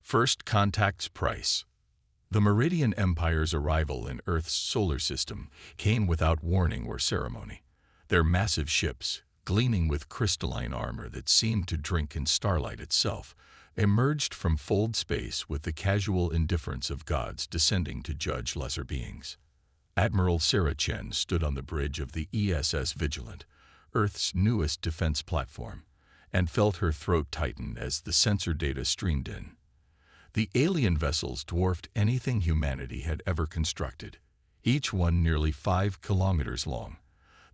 First Contact's Price. The Meridian Empire's arrival in Earth's solar system came without warning or ceremony. Their massive ships, gleaming with crystalline armor that seemed to drink in starlight itself, emerged from fold space with the casual indifference of gods descending to judge lesser beings. Admiral Sarah Chen stood on the bridge of the ESS Vigilant, Earth's newest defense platform, and felt her throat tighten as the sensor data streamed in. The alien vessels dwarfed anything humanity had ever constructed, each one nearly 5 kilometers long,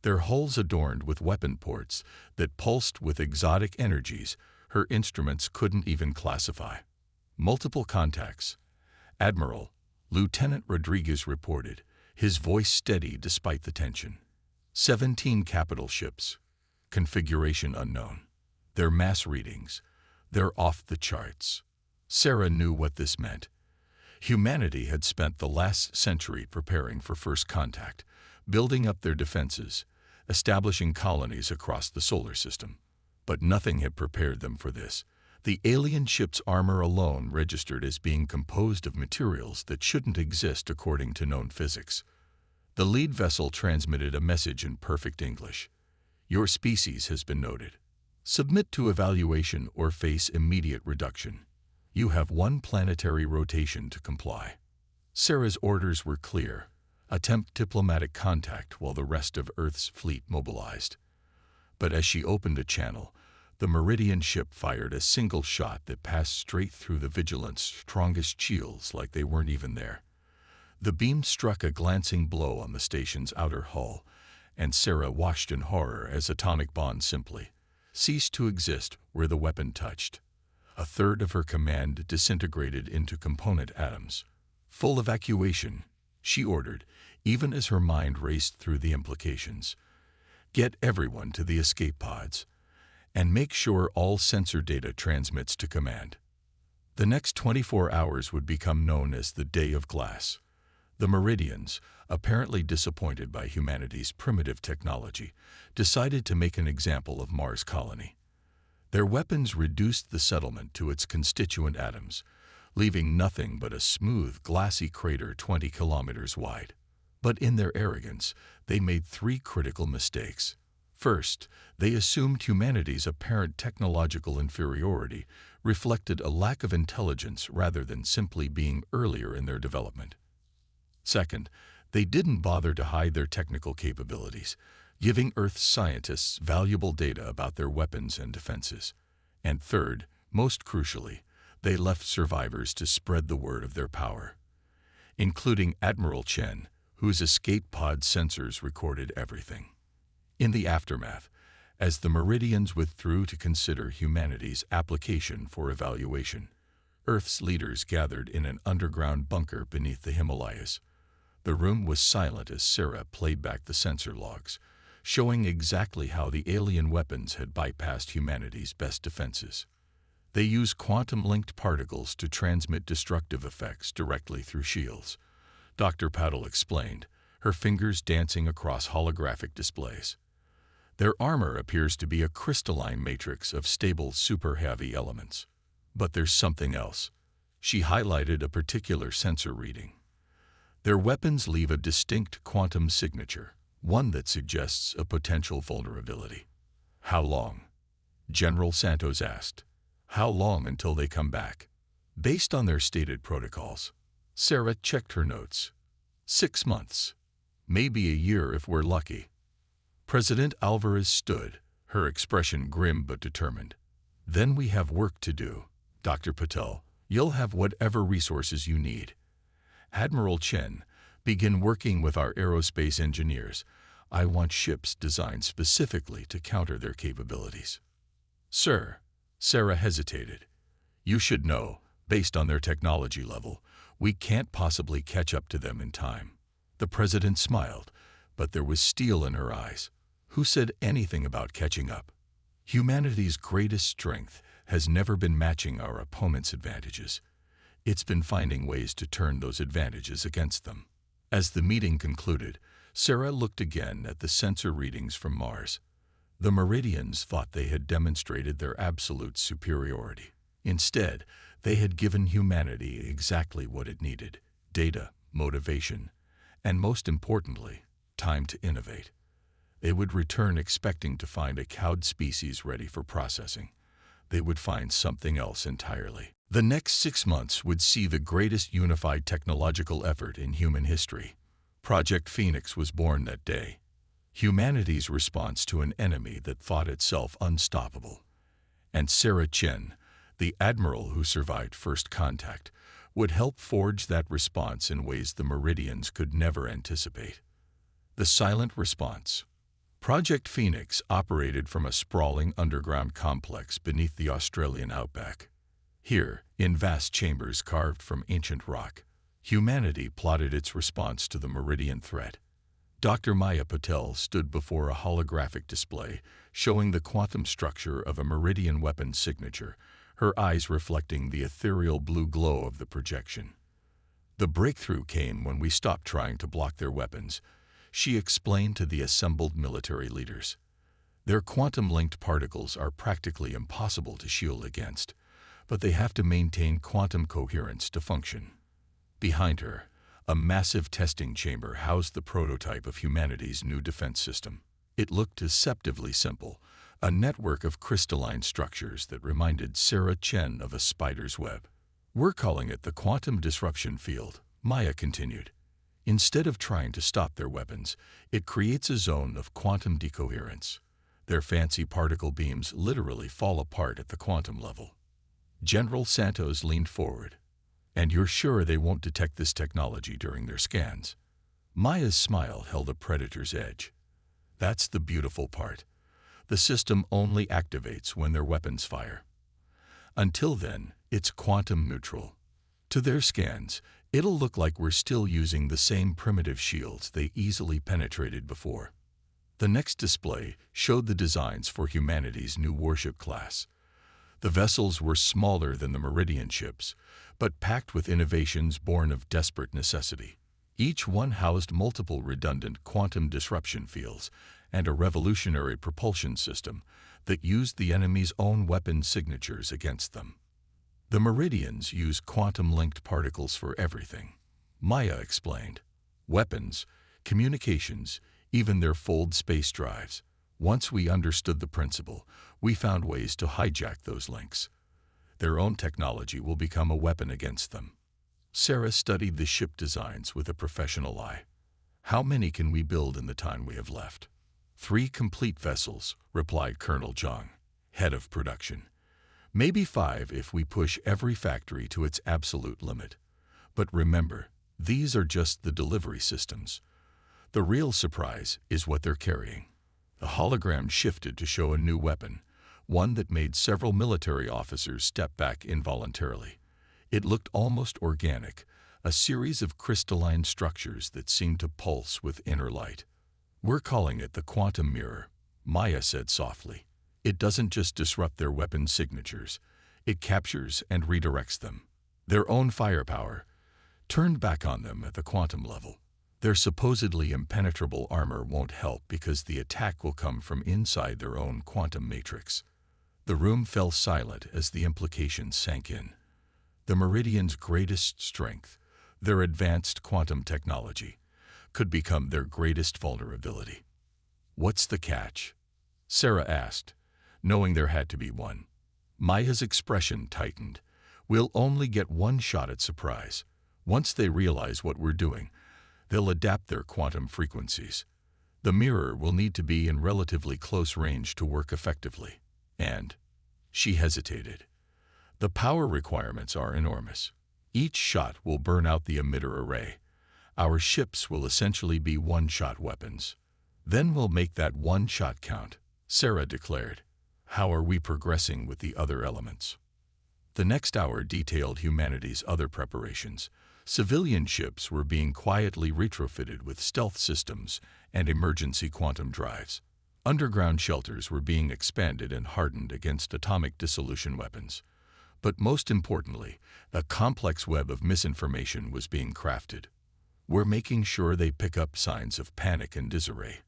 their hulls adorned with weapon ports that pulsed with exotic energies her instruments couldn't even classify. Multiple contacts. Admiral, Lieutenant Rodriguez reported, his voice steady despite the tension. 17 capital ships. Configuration unknown. Their mass readings. They're off the charts. Sarah knew what this meant. Humanity had spent the last century preparing for first contact, building up their defenses, establishing colonies across the solar system. But nothing had prepared them for this. The alien ship's armor alone registered as being composed of materials that shouldn't exist according to known physics. The lead vessel transmitted a message in perfect English. Your species has been noted. Submit to evaluation or face immediate reduction. You have 1 planetary rotation to comply. Sarah's orders were clear. Attempt diplomatic contact while the rest of Earth's fleet mobilized. But as she opened a channel, the Meridian ship fired a single shot that passed straight through the Vigilant's strongest shields like they weren't even there. The beam struck a glancing blow on the station's outer hull, and Sarah watched in horror as atomic bond simply ceased to exist where the weapon touched. A third of her command disintegrated into component atoms. Full evacuation, she ordered, even as her mind raced through the implications. Get everyone to the escape pods, and make sure all sensor data transmits to command. The next 24 hours would become known as the Day of Glass. The Meridians, apparently disappointed by humanity's primitive technology, decided to make an example of Mars' colony. Their weapons reduced the settlement to its constituent atoms, leaving nothing but a smooth, glassy crater 20 kilometers wide. But in their arrogance, they made 3 critical mistakes. First, they assumed humanity's apparent technological inferiority reflected a lack of intelligence rather than simply being earlier in their development. Second, they didn't bother to hide their technical capabilities, giving Earth's scientists valuable data about their weapons and defenses. And third, most crucially, they left survivors to spread the word of their power, including Admiral Chen, whose escape pod sensors recorded everything. In the aftermath, as the Meridians withdrew to consider humanity's application for evaluation, Earth's leaders gathered in an underground bunker beneath the Himalayas. The room was silent as Sarah played back the sensor logs, showing exactly how the alien weapons had bypassed humanity's best defenses. They use quantum-linked particles to transmit destructive effects directly through shields, Dr. Paddle explained, her fingers dancing across holographic displays. Their armor appears to be a crystalline matrix of stable super-heavy elements. But there's something else. She highlighted a particular sensor reading. Their weapons leave a distinct quantum signature, one that suggests a potential vulnerability. How long? General Santos asked. How long until they come back? Based on their stated protocols. Sarah checked her notes. 6 months. Maybe a year if we're lucky. President Alvarez stood, her expression grim but determined. Then we have work to do, Dr. Patel. You'll have whatever resources you need. Admiral Chen, begin working with our aerospace engineers. I want ships designed specifically to counter their capabilities. Sir, Sarah hesitated. You should know, based on their technology level, we can't possibly catch up to them in time. The president smiled, but there was steel in her eyes. Who said anything about catching up? Humanity's greatest strength has never been matching our opponent's advantages. It's been finding ways to turn those advantages against them. As the meeting concluded, Sarah looked again at the sensor readings from Mars. The Meridians thought they had demonstrated their absolute superiority. Instead, They had given humanity exactly what it needed: data, motivation, and most importantly, time to innovate. They would return expecting to find a cowed species ready for processing. They would find something else entirely. The next 6 months would see the greatest unified technological effort in human history. Project Phoenix was born that day, humanity's response to an enemy that thought itself unstoppable. And Sarah Chen, the admiral who survived first contact, would help forge that response in ways the Meridians could never anticipate. The silent response. Project Phoenix operated from a sprawling underground complex beneath the Australian outback. Here, in vast chambers carved from ancient rock, humanity plotted its response to the Meridian threat. Dr. Maya Patel stood before a holographic display showing the quantum structure of a Meridian weapon signature, her eyes reflecting the ethereal blue glow of the projection. The breakthrough came when we stopped trying to block their weapons, she explained to the assembled military leaders. Their quantum-linked particles are practically impossible to shield against, but they have to maintain quantum coherence to function. Behind her, a massive testing chamber housed the prototype of humanity's new defense system. It looked deceptively simple, a network of crystalline structures that reminded Sarah Chen of a spider's web. "We're calling it the quantum disruption field," Maya continued. "Instead of trying to stop their weapons, it creates a zone of quantum decoherence. Their fancy particle beams literally fall apart at the quantum level." General Santos leaned forward. "And you're sure they won't detect this technology during their scans?" Maya's smile held a predator's edge. "That's the beautiful part. The system only activates when their weapons fire. Until then, it's quantum neutral. To their scans, it'll look like we're still using the same primitive shields they easily penetrated before." The next display showed the designs for humanity's new warship class. The vessels were smaller than the Meridian ships, but packed with innovations born of desperate necessity. Each one housed multiple redundant quantum disruption fields and a revolutionary propulsion system that used the enemy's own weapon signatures against them. "The Meridians use quantum-linked particles for everything," Maya explained. "Weapons, communications, even their fold space drives. Once we understood the principle, we found ways to hijack those links. Their own technology will become a weapon against them." Sarah studied the ship designs with a professional eye. "How many can we build in the time we have left?" "3 complete vessels," replied Colonel Zhang, head of production. "Maybe 5 if we push every factory to its absolute limit. But remember, these are just the delivery systems. The real surprise is what they're carrying." The hologram shifted to show a new weapon, one that made several military officers step back involuntarily. It looked almost organic, a series of crystalline structures that seemed to pulse with inner light. "We're calling it the quantum mirror," Maya said softly. "It doesn't just disrupt their weapon signatures, it captures and redirects them. Their own firepower, turned back on them at the quantum level. Their supposedly impenetrable armor won't help because the attack will come from inside their own quantum matrix." The room fell silent as the implications sank in. The Meridians' greatest strength, their advanced quantum technology, could become their greatest vulnerability. "What's the catch?" Sarah asked, knowing there had to be one. Maya's expression tightened. "We'll only get one shot at surprise. Once they realize what we're doing, they'll adapt their quantum frequencies. The mirror will need to be in relatively close range to work effectively. And," she hesitated, "the power requirements are enormous. Each shot will burn out the emitter array. Our ships will essentially be one-shot weapons." "Then we'll make that one shot count," Sarah declared. "How are we progressing with the other elements?" The next hour detailed humanity's other preparations. Civilian ships were being quietly retrofitted with stealth systems and emergency quantum drives. Underground shelters were being expanded and hardened against atomic dissolution weapons. But most importantly, a complex web of misinformation was being crafted. "We're making sure they pick up signs of panic and disarray,"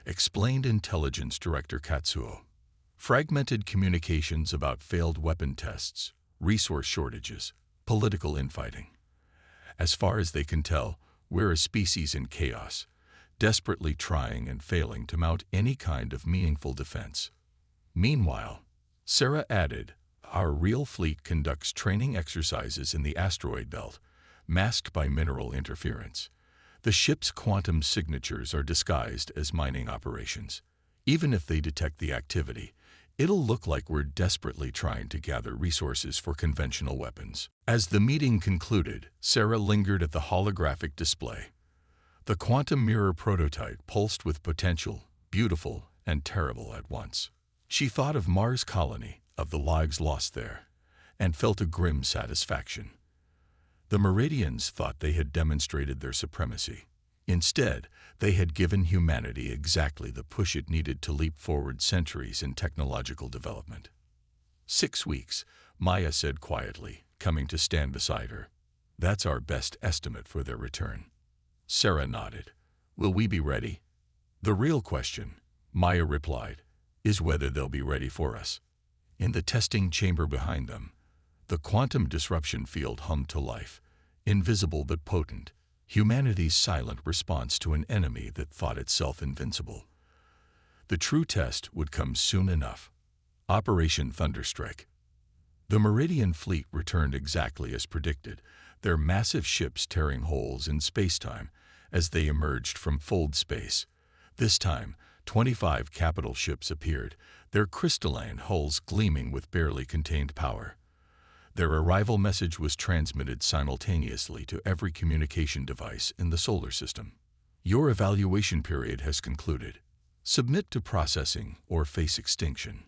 explained Intelligence Director Katsuo. "Fragmented communications about failed weapon tests, resource shortages, political infighting. As far as they can tell, we're a species in chaos, desperately trying and failing to mount any kind of meaningful defense. Meanwhile, Sarah added, our real fleet conducts training exercises in the asteroid belt, masked by mineral interference. The ship's quantum signatures are disguised as mining operations. Even if they detect the activity, it'll look like we're desperately trying to gather resources for conventional weapons. As the meeting concluded, Sarah lingered at the holographic display. The quantum mirror prototype pulsed with potential, beautiful and terrible at once. She thought of Mars' colony, of the lives lost there, and felt a grim satisfaction. The Meridians thought they had demonstrated their supremacy. Instead, they had given humanity exactly the push it needed to leap forward centuries in technological development. 6 weeks, Maya said quietly, coming to stand beside her. That's our best estimate for their return. Sarah nodded. Will we be ready? The real question, Maya replied, is whether they'll be ready for us. In the testing chamber behind them, the quantum disruption field hummed to life, invisible but potent, humanity's silent response to an enemy that thought itself invincible. The true test would come soon enough. Operation Thunderstrike. The Meridian fleet returned exactly as predicted, their massive ships tearing holes in space-time as they emerged from fold space. This time, 25 capital ships appeared, their crystalline hulls gleaming with barely contained power. Their arrival message was transmitted simultaneously to every communication device in the solar system. Your evaluation period has concluded. Submit to processing or face extinction.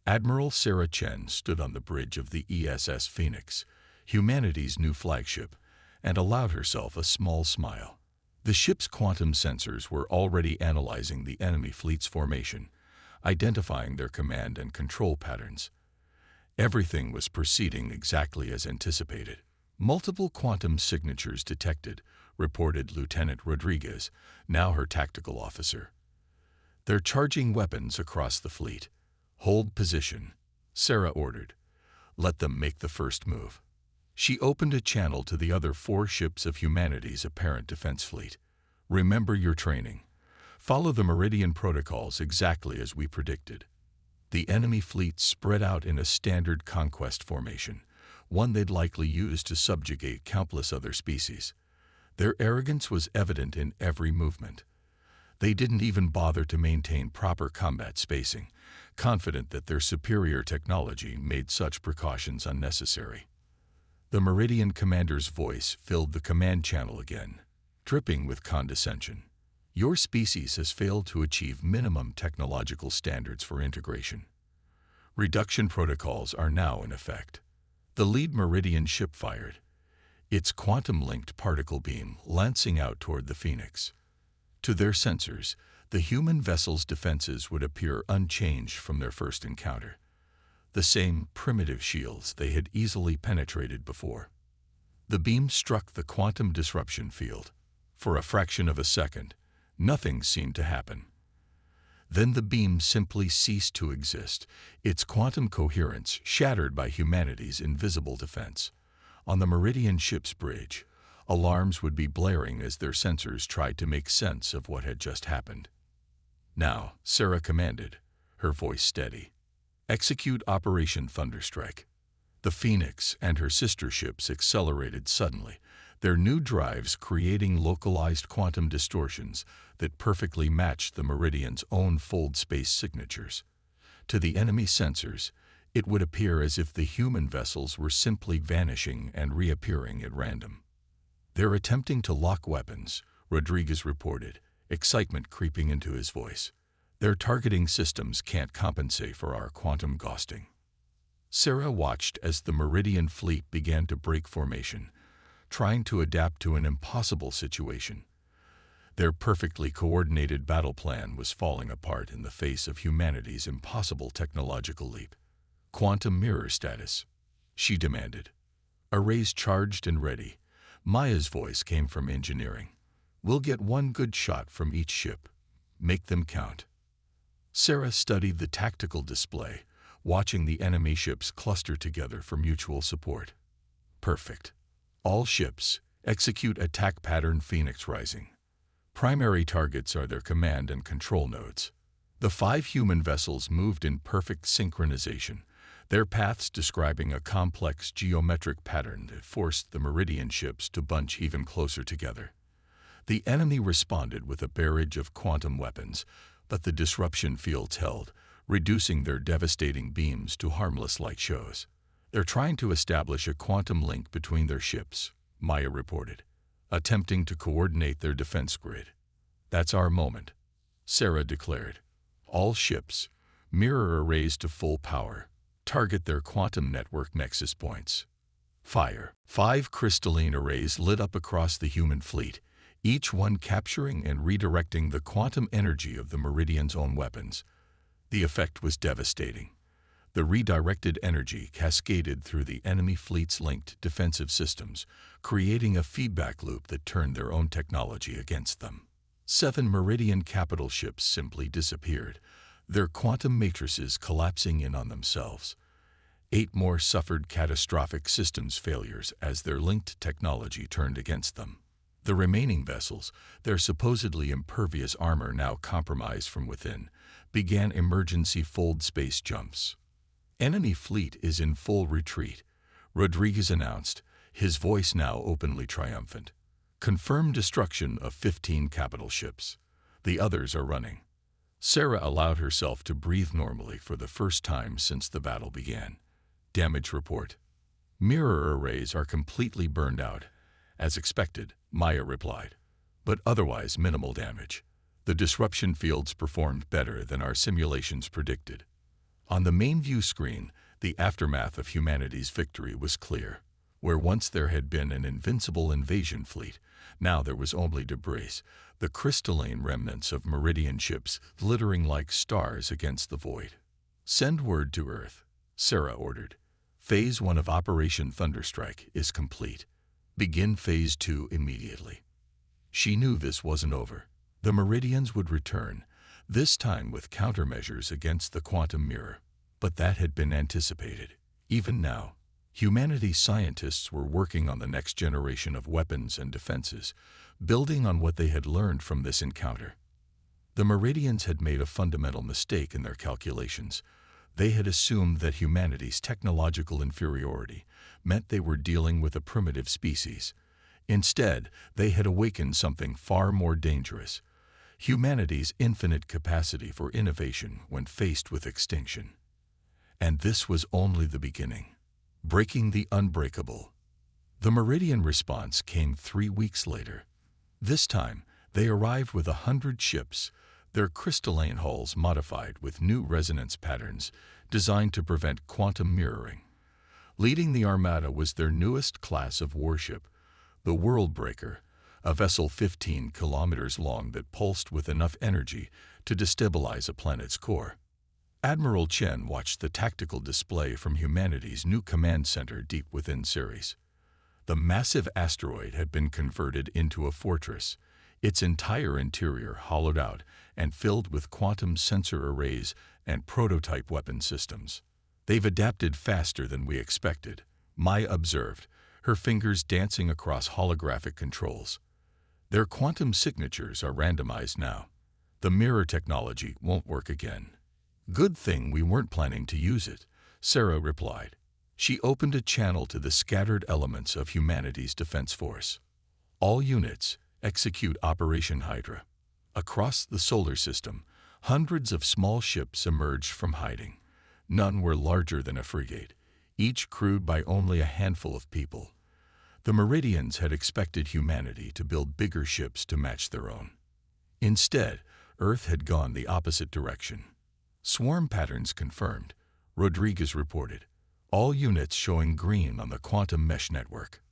Admiral Sarah Chen stood on the bridge of the ESS Phoenix, humanity's new flagship, and allowed herself a small smile. The ship's quantum sensors were already analyzing the enemy fleet's formation, identifying their command and control patterns. Everything was proceeding exactly as anticipated. Multiple quantum signatures detected, reported Lieutenant Rodriguez, now her tactical officer. They're charging weapons across the fleet. Hold position, Sarah ordered. Let them make the first move. She opened a channel to the other 4 ships of humanity's apparent defense fleet. Remember your training. Follow the Meridian protocols exactly as we predicted. The enemy fleet spread out in a standard conquest formation, one they'd likely use to subjugate countless other species. Their arrogance was evident in every movement. They didn't even bother to maintain proper combat spacing, confident that their superior technology made such precautions unnecessary. The Meridian commander's voice filled the command channel again, dripping with condescension. Your species has failed to achieve minimum technological standards for integration. Reduction protocols are now in effect. The lead Meridian ship fired, its quantum-linked particle beam lancing out toward the Phoenix. To their sensors, the human vessel's defenses would appear unchanged from their first encounter. The same primitive shields they had easily penetrated before. The beam struck the quantum disruption field. For a fraction of a second, nothing seemed to happen. Then the beam simply ceased to exist, its quantum coherence shattered by humanity's invisible defense. On the Meridian ship's bridge, alarms would be blaring as their sensors tried to make sense of what had just happened. Now, Sarah commanded, her voice steady. Execute Operation Thunderstrike. The Phoenix and her sister ships accelerated suddenly, their new drives creating localized quantum distortions that perfectly matched the Meridian's own fold space signatures. To the enemy sensors, it would appear as if the human vessels were simply vanishing and reappearing at random. They're attempting to lock weapons, Rodriguez reported, excitement creeping into his voice. Their targeting systems can't compensate for our quantum ghosting. Sarah watched as the Meridian fleet began to break formation, trying to adapt to an impossible situation. Their perfectly coordinated battle plan was falling apart in the face of humanity's impossible technological leap. Quantum mirror status, she demanded. Arrays charged and ready. Maya's voice came from engineering. We'll get one good shot from each ship. Make them count. Sarah studied the tactical display, watching the enemy ships cluster together for mutual support. Perfect. All ships execute attack pattern Phoenix Rising. Primary targets are their command and control nodes. The 5 human vessels moved in perfect synchronization, their paths describing a complex geometric pattern that forced the Meridian ships to bunch even closer together. The enemy responded with a barrage of quantum weapons, but the disruption fields held, reducing their devastating beams to harmless light shows. They're trying to establish a quantum link between their ships, Maya reported, attempting to coordinate their defense grid. That's our moment, Sarah declared. All ships, mirror arrays to full power, target their quantum network nexus points. Fire. 5 crystalline arrays lit up across the human fleet, each one capturing and redirecting the quantum energy of the Meridian's own weapons. The effect was devastating. The redirected energy cascaded through the enemy fleet's linked defensive systems, creating a feedback loop that turned their own technology against them. 7 Meridian capital ships simply disappeared, their quantum matrices collapsing in on themselves. 8 more suffered catastrophic systems failures as their linked technology turned against them. The remaining vessels, their supposedly impervious armor now compromised from within, began emergency fold space jumps. Enemy fleet is in full retreat, Rodriguez announced, his voice now openly triumphant. Confirmed destruction of 15 capital ships. The others are running. Sarah allowed herself to breathe normally for the first time since the battle began. Damage report. Mirror arrays are completely burned out. As expected, Maya replied, but otherwise minimal damage. The disruption fields performed better than our simulations predicted. On the main view screen, the aftermath of humanity's victory was clear. Where once there had been an invincible invasion fleet, now there was only debris, the crystalline remnants of Meridian ships glittering like stars against the void. Send word to Earth, Sarah ordered. Phase 1 of Operation Thunderstrike is complete. Begin Phase 2 immediately. She knew this wasn't over. The Meridians would return, this time with countermeasures against the quantum mirror. But that had been anticipated. Even now, humanity's scientists were working on the next generation of weapons and defenses, building on what they had learned from this encounter. The Meridians had made a fundamental mistake in their calculations. They had assumed that humanity's technological inferiority meant they were dealing with a primitive species. Instead, they had awakened something far more dangerous: humanity's infinite capacity for innovation when faced with extinction. And this was only the beginning. Breaking the unbreakable. The Meridian response came 3 weeks later. This time, they arrived with 100 ships, their crystalline hulls modified with new resonance patterns designed to prevent quantum mirroring. Leading the armada was their newest class of warship, the Worldbreaker, a vessel 15 kilometers long that pulsed with enough energy to destabilize a planet's core. Admiral Chen watched the tactical display from humanity's new command center deep within Ceres. The massive asteroid had been converted into a fortress, its entire interior hollowed out and filled with quantum sensor arrays and prototype weapon systems. They've adapted faster than we expected, Maya observed, her fingers dancing across holographic controls. Their quantum signatures are randomized now. The mirror technology won't work again. Good thing we weren't planning to use it, Sarah replied. She opened a channel to the scattered elements of humanity's defense force. All units, execute Operation Hydra. Across the solar system, hundreds of small ships emerged from hiding. None were larger than a frigate, each crewed by only a handful of people. The Meridians had expected humanity to build bigger ships to match their own. Instead, Earth had gone the opposite direction. Swarm patterns confirmed, Rodriguez reported, all units showing green on the quantum mesh network.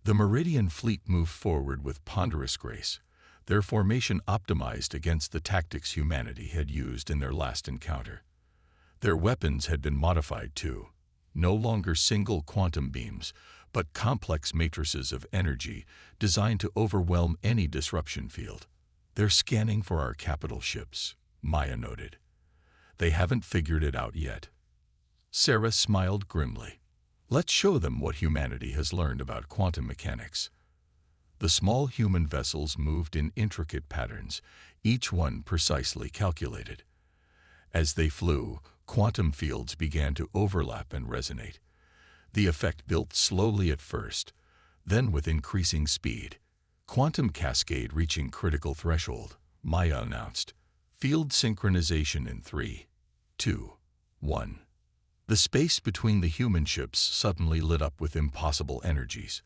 The Meridian fleet moved forward with ponderous grace, their formation optimized against the tactics humanity had used in their last encounter. Their weapons had been modified too, no longer single quantum beams, but complex matrices of energy designed to overwhelm any disruption field. They're scanning for our capital ships, Maya noted. They haven't figured it out yet. Sarah smiled grimly. Let's show them what humanity has learned about quantum mechanics. The small human vessels moved in intricate patterns, each one precisely calculated. As they flew, quantum fields began to overlap and resonate. The effect built slowly at first, then with increasing speed. Quantum cascade reaching critical threshold, Maya announced. Field synchronization in 3, 2, 1. The space between the human ships suddenly lit up with impossible energies.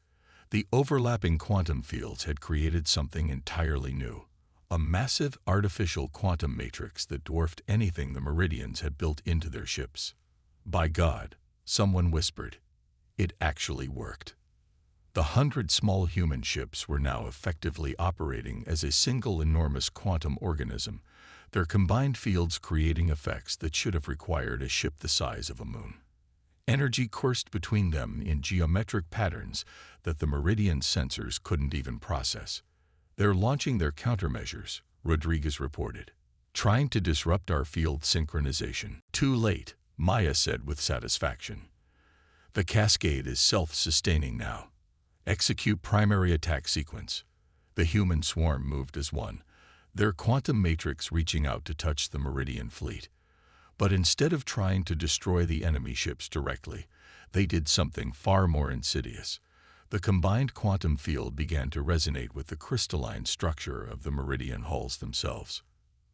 The overlapping quantum fields had created something entirely new. A massive artificial quantum matrix that dwarfed anything the Meridians had built into their ships. By God, someone whispered. It actually worked. The 100 small human ships were now effectively operating as a single enormous quantum organism, their combined fields creating effects that should have required a ship the size of a moon. Energy coursed between them in geometric patterns that the Meridian sensors couldn't even process. They're launching their countermeasures, Rodriguez reported. Trying to disrupt our field synchronization. Too late, Maya said with satisfaction. The cascade is self-sustaining now. Execute primary attack sequence. The human swarm moved as one, their quantum matrix reaching out to touch the Meridian fleet. But instead of trying to destroy the enemy ships directly, they did something far more insidious. The combined quantum field began to resonate with the crystalline structure of the Meridian hulls themselves.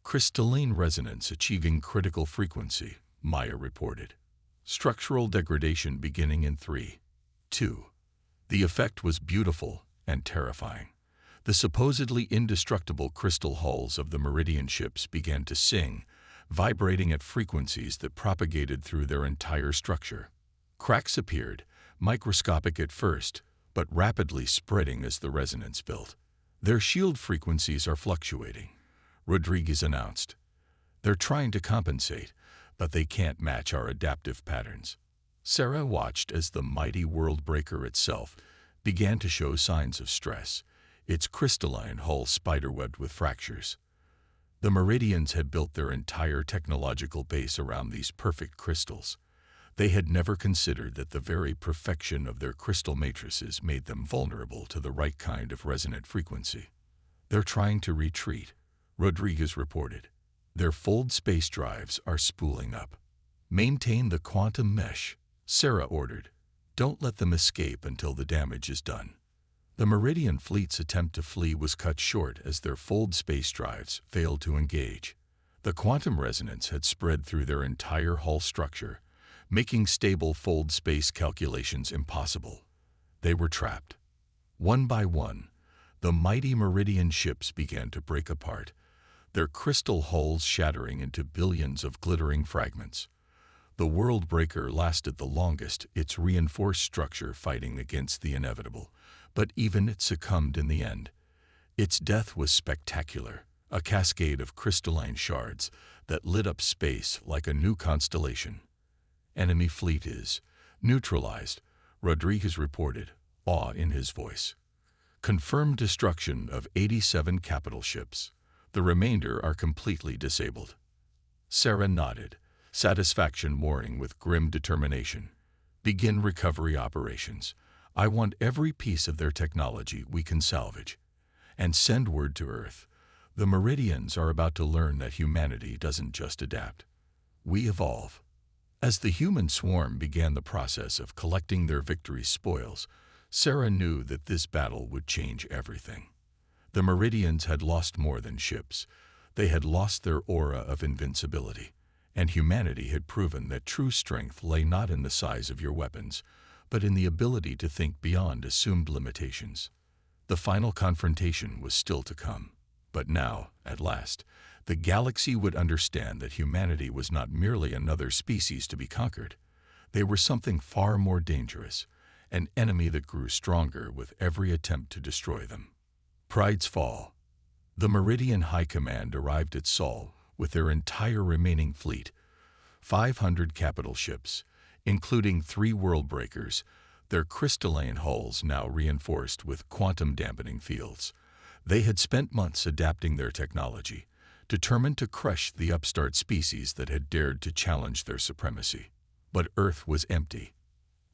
Crystalline resonance achieving critical frequency, Maya reported. Structural degradation beginning in 3, 2. The effect was beautiful and terrifying. The supposedly indestructible crystal hulls of the Meridian ships began to sing, vibrating at frequencies that propagated through their entire structure. Cracks appeared, microscopic at first, but rapidly spreading as the resonance built. Their shield frequencies are fluctuating, Rodriguez announced. They're trying to compensate, but they can't match our adaptive patterns. Sarah watched as the mighty world-breaker itself began to show signs of stress, its crystalline hull spiderwebbed with fractures. The Meridians had built their entire technological base around these perfect crystals. They had never considered that the very perfection of their crystal matrices made them vulnerable to the right kind of resonant frequency. They're trying to retreat, Rodriguez reported. Their fold space drives are spooling up. Maintain the quantum mesh, Sarah ordered. Don't let them escape until the damage is done. The Meridian fleet's attempt to flee was cut short as their fold space drives failed to engage. The quantum resonance had spread through their entire hull structure, making stable fold space calculations impossible. They were trapped. One by one, the mighty Meridian ships began to break apart, their crystal hulls shattering into billions of glittering fragments. The world breaker lasted the longest, its reinforced structure fighting against the inevitable, but even it succumbed in the end. Its death was spectacular, a cascade of crystalline shards that lit up space like a new constellation. Enemy fleet is neutralized, Rodriguez reported, awe in his voice. Confirmed destruction of 87 capital ships. The remainder are completely disabled. Sarah nodded, satisfaction warring with grim determination. Begin recovery operations. I want every piece of their technology we can salvage. And send word to Earth. The Meridians are about to learn that humanity doesn't just adapt. We evolve. As the human swarm began the process of collecting their victory's spoils, Sarah knew that this battle would change everything. The Meridians had lost more than ships. They had lost their aura of invincibility, and humanity had proven that true strength lay not in the size of your weapons, but in the ability to think beyond assumed limitations. The final confrontation was still to come. But now, at last, the galaxy would understand that humanity was not merely another species to be conquered. They were something far more dangerous, an enemy that grew stronger with every attempt to destroy them. Pride's fall. The Meridian High Command arrived at Sol with their entire remaining fleet, 500 capital ships, including 3 world breakers, their crystalline hulls now reinforced with quantum-dampening fields. They had spent months adapting their technology, determined to crush the upstart species that had dared to challenge their supremacy. But Earth was empty.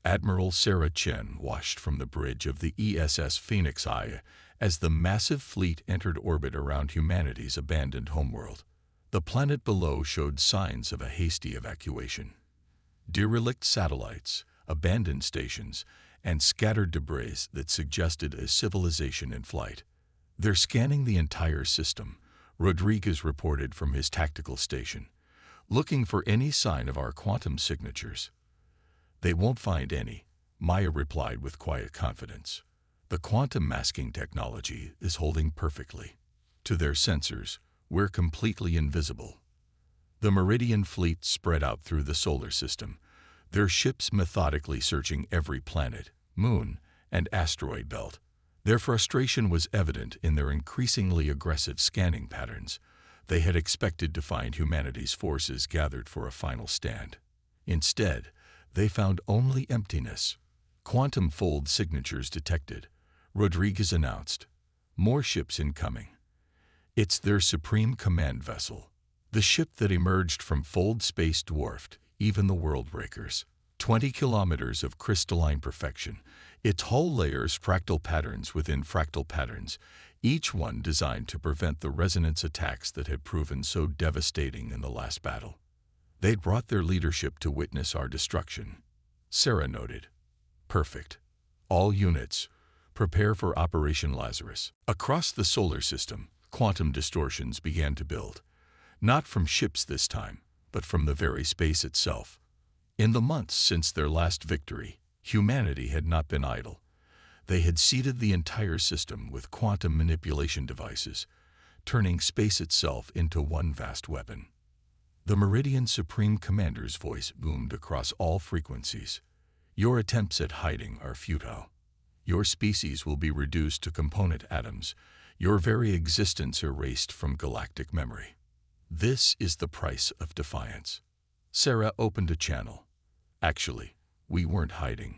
Admiral Sarah Chen watched from the bridge of the ESS Phoenix Eye as the massive fleet entered orbit around humanity's abandoned homeworld. The planet below showed signs of a hasty evacuation. Derelict satellites, abandoned stations, and scattered debris that suggested a civilization in flight. "They're scanning the entire system," Rodriguez reported from his tactical station, "looking for any sign of our quantum signatures." "They won't find any," Maya replied with quiet confidence. "The quantum masking technology is holding perfectly. To their sensors, we're completely invisible." The Meridian fleet spread out through the solar system, their ships methodically searching every planet, moon, and asteroid belt. Their frustration was evident in their increasingly aggressive scanning patterns. They had expected to find humanity's forces gathered for a final stand. Instead, they found only emptiness. "Quantum fold signatures detected," Rodriguez announced. "More ships incoming." It's their supreme command vessel. The ship that emerged from fold space dwarfed even the Worldbreakers. 20 kilometers of crystalline perfection, its hull layers fractal patterns within fractal patterns, each one designed to prevent the resonance attacks that had proven so devastating in the last battle. "They'd brought their leadership to witness our destruction," Sarah noted. "Perfect. All units, prepare for Operation Lazarus." Across the solar system, quantum distortions began to build. Not from ships this time, but from the very space itself. In the months since their last victory, humanity had not been idle. They had seeded the entire system with quantum manipulation devices, turning space itself into one vast weapon. The Meridian Supreme Commander's voice boomed across all frequencies. "Your attempts at hiding are futile. Your species will be reduced to component atoms, your very existence erased from galactic memory. This is the price of defiance." Sarah opened a channel. "Actually, we weren't hiding.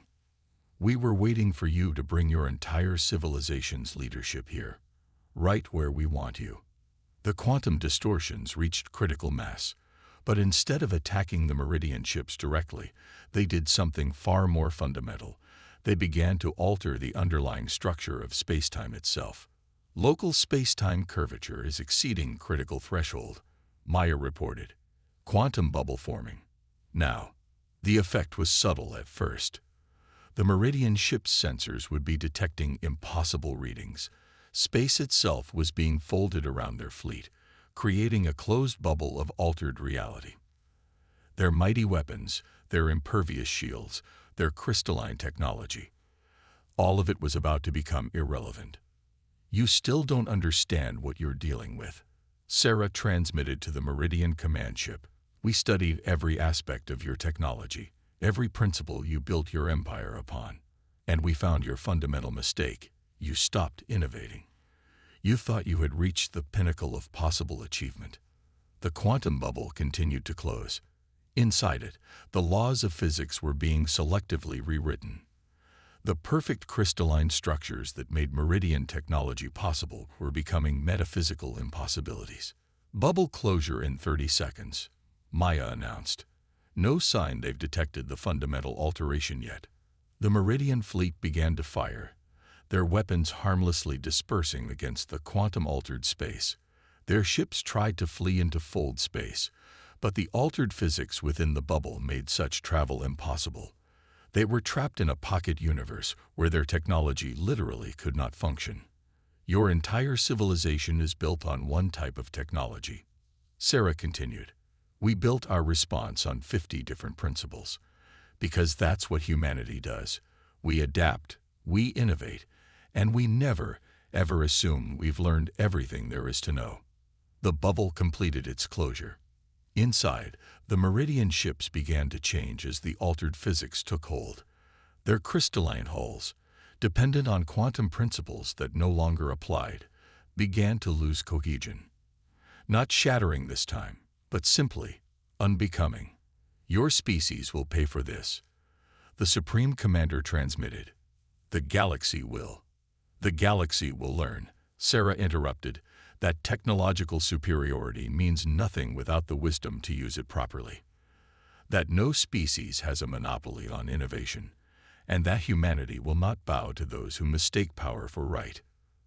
We were waiting for you to bring your entire civilization's leadership here, right where we want you." The quantum distortions reached critical mass, but instead of attacking the Meridian ships directly, they did something far more fundamental. They began to alter the underlying structure of spacetime itself. "Local spacetime curvature is exceeding critical threshold," Maya reported. "Quantum bubble forming." Now, the effect was subtle at first. The Meridian ship's sensors would be detecting impossible readings. Space itself was being folded around their fleet, creating a closed bubble of altered reality. Their mighty weapons, their impervious shields, their crystalline technology, all of it was about to become irrelevant. "You still don't understand what you're dealing with," Sarah transmitted to the Meridian command ship. "We studied every aspect of your technology, every principle you built your empire upon, and we found your fundamental mistake. You stopped innovating. You thought you had reached the pinnacle of possible achievement." The quantum bubble continued to close. Inside it, the laws of physics were being selectively rewritten. The perfect crystalline structures that made Meridian technology possible were becoming metaphysical impossibilities. "Bubble closure in 30 seconds, Maya announced. "No sign they've detected the fundamental alteration yet." The Meridian fleet began to fire, their weapons harmlessly dispersing against the quantum-altered space. Their ships tried to flee into fold space, but the altered physics within the bubble made such travel impossible. They were trapped in a pocket universe where their technology literally could not function. "Your entire civilization is built on one type of technology," Sarah continued. "We built our response on 50 different principles. Because that's what humanity does. We adapt, we innovate, and we never, ever assume we've learned everything there is to know." The bubble completed its closure. Inside, the Meridian ships began to change as the altered physics took hold. Their crystalline hulls, dependent on quantum principles that no longer applied, began to lose cohesion. Not shattering this time, but simply unbecoming. "Your species will pay for this," the Supreme Commander transmitted. "The galaxy will." "The galaxy will learn," Sarah interrupted, "that technological superiority means nothing without the wisdom to use it properly. that no species has a monopoly on innovation, and that humanity will not bow to those who mistake power for right.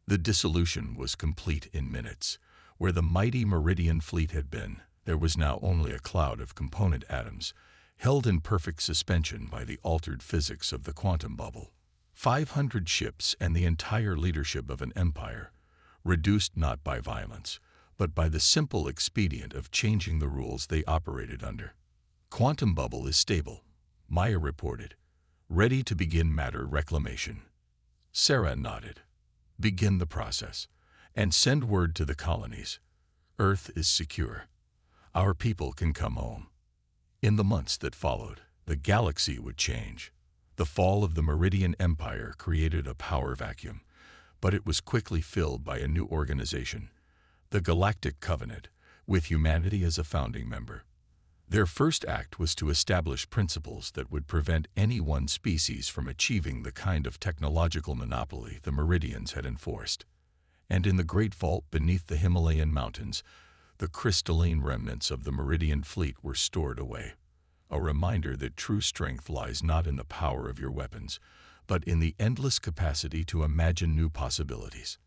The dissolution was complete in minutes. Where the mighty Meridian fleet had been, there was now only a cloud of component atoms, held in perfect suspension by the altered physics of the quantum bubble. 500 ships and the entire leadership of an empire, reduced not by violence, but by the simple expedient of changing the rules they operated under. Quantum bubble is stable, Maya reported, ready to begin matter reclamation. Sarah nodded. Begin the process, and send word to the colonies. Earth is secure. Our people can come home. In the months that followed, the galaxy would change. The fall of the Meridian Empire created a power vacuum, but it was quickly filled by a new organization, the Galactic Covenant, with humanity as a founding member. Their first act was to establish principles that would prevent any one species from achieving the kind of technological monopoly the Meridians had enforced. And in the great vault beneath the Himalayan mountains, the crystalline remnants of the Meridian fleet were stored away, a reminder that true strength lies not in the power of your weapons, but in the endless capacity to imagine new possibilities.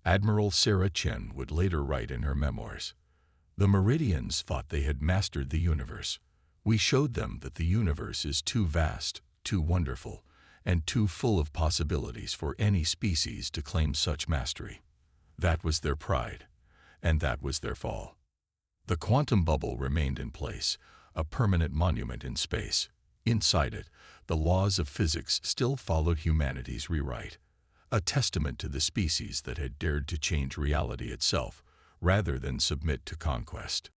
Admiral Sarah Chen would later write in her memoirs, "The Meridians thought they had mastered the universe. We showed them that the universe is too vast, too wonderful, and too full of possibilities for any species to claim such mastery. That was their pride, and that was their fall." The quantum bubble remained in place, a permanent monument in space. Inside it, the laws of physics still followed humanity's rewrite, a testament to the species that had dared to change reality itself, rather than submit to conquest.